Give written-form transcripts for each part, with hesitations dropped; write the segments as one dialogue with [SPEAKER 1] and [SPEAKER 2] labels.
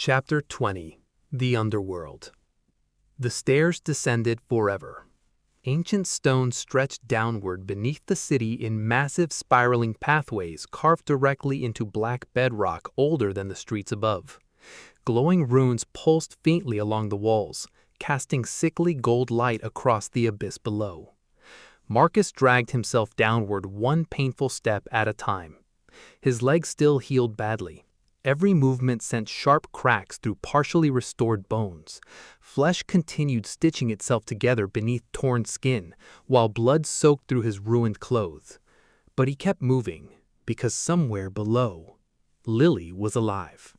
[SPEAKER 1] Chapter 20. The Underworld. The stairs descended forever. Ancient stones stretched downward beneath the city in massive spiraling pathways carved directly into black bedrock older than the streets above. Glowing runes pulsed faintly along the walls, casting sickly gold light across the abyss below. Marcus dragged himself downward one painful step at a time. His legs still healed badly. Every movement sent sharp cracks through partially restored bones. Flesh continued stitching itself together beneath torn skin, while blood soaked through his ruined clothes. But he kept moving, because somewhere below, Lily was alive.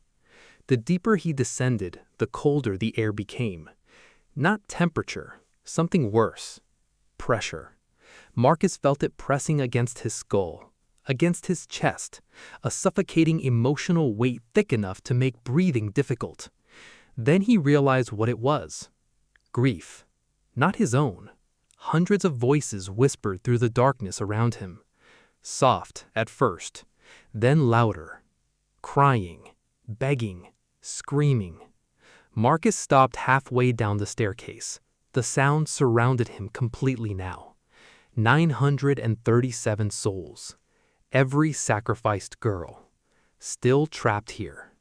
[SPEAKER 1] The deeper he descended, the colder the air became. Not temperature, something worse. Pressure. Marcus felt it pressing against his skull, against his chest, a suffocating emotional weight thick enough to make breathing difficult. Then he realized what it was. Grief. Not his own. Hundreds of voices whispered through the darkness around him. Soft at first, then louder. Crying, begging, screaming. Marcus stopped halfway down the staircase. The sound surrounded him completely now. 937 souls. Every sacrificed girl, still trapped here.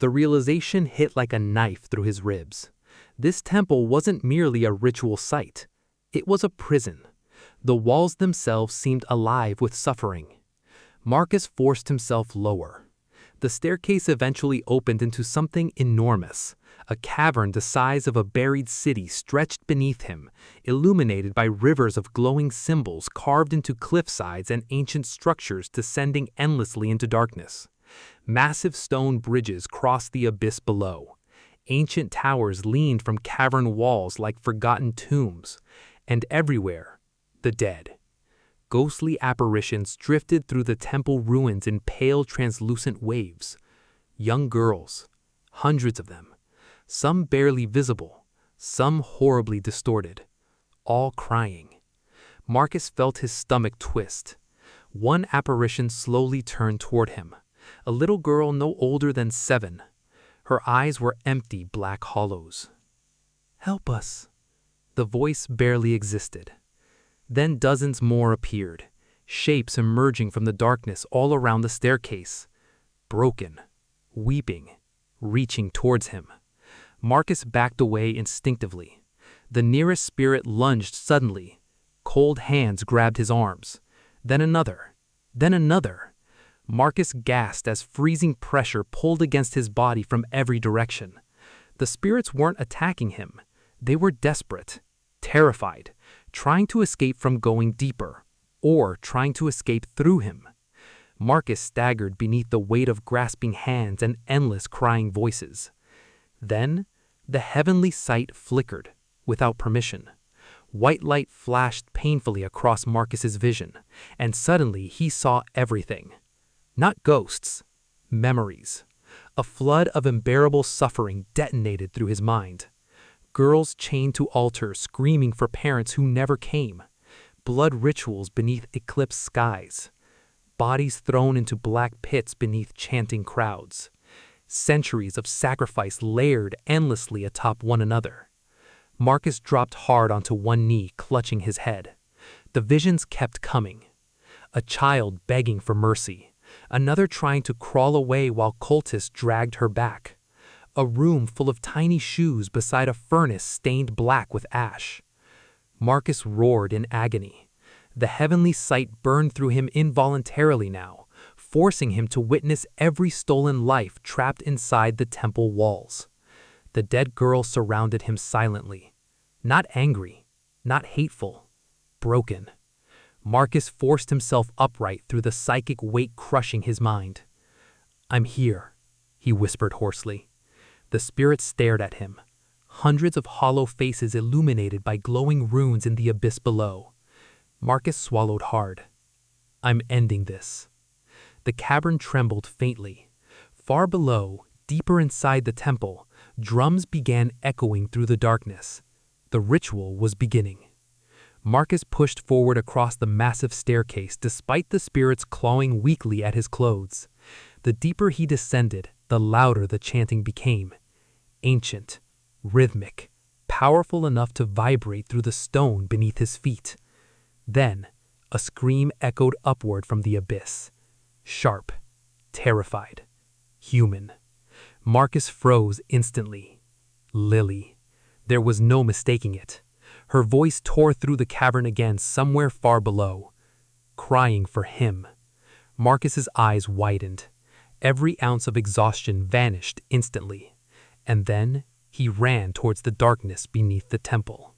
[SPEAKER 1] The realization hit like a knife through his ribs. This temple wasn't merely a ritual site. It was a prison. The walls themselves seemed alive with suffering. Marcus forced himself lower. The staircase eventually opened into something enormous. A cavern the size of a buried city stretched beneath him, illuminated by rivers of glowing symbols carved into cliffsides and ancient structures descending endlessly into darkness. Massive stone bridges crossed the abyss below. Ancient towers leaned from cavern walls like forgotten tombs, and everywhere, the dead. Ghostly apparitions drifted through the temple ruins in pale, translucent waves. Young girls, hundreds of them. Some barely visible, some horribly distorted, all crying. Marcus felt his stomach twist. One apparition slowly turned toward him, a little girl no older than 7. Her eyes were empty black hollows. "Help us." The voice barely existed. Then dozens more appeared, shapes emerging from the darkness all around the staircase. Broken, weeping, reaching towards him. Marcus backed away instinctively. The nearest spirit lunged suddenly. Cold hands grabbed his arms. Then another. Then another. Marcus gasped as freezing pressure pulled against his body from every direction. The spirits weren't attacking him. They were desperate, terrified, trying to escape from going deeper, or trying to escape through him. Marcus staggered beneath the weight of grasping hands and endless crying voices. Then, the heavenly sight flickered, without permission. White light flashed painfully across Marcus's vision, and suddenly he saw everything. Not ghosts, memories. A flood of unbearable suffering detonated through his mind. Girls chained to altars screaming for parents who never came. Blood rituals beneath eclipsed skies. Bodies thrown into black pits beneath chanting crowds. Centuries of sacrifice layered endlessly atop one another. Marcus dropped hard onto one knee, clutching his head. The visions kept coming. A child begging for mercy. Another trying to crawl away while cultists dragged her back. A room full of tiny shoes beside a furnace stained black with ash. Marcus roared in agony. The heavenly sight burned through him involuntarily now, forcing him to witness every stolen life trapped inside the temple walls. The dead girl surrounded him silently. Not angry, not hateful, broken. Marcus forced himself upright through the psychic weight crushing his mind. "I'm here," he whispered hoarsely. The spirits stared at him, hundreds of hollow faces illuminated by glowing runes in the abyss below. Marcus swallowed hard. "I'm ending this." The cavern trembled faintly. Far below, deeper inside the temple, drums began echoing through the darkness. The ritual was beginning. Marcus pushed forward across the massive staircase despite the spirits clawing weakly at his clothes. The deeper he descended, the louder the chanting became. Ancient, rhythmic, powerful enough to vibrate through the stone beneath his feet. Then, a scream echoed upward from the abyss. Sharp, terrified, human. Marcus froze instantly. Lily. There was no mistaking it. Her voice tore through the cavern again somewhere far below, crying for him. Marcus's eyes widened. Every ounce of exhaustion vanished instantly, and then he ran towards the darkness beneath the temple.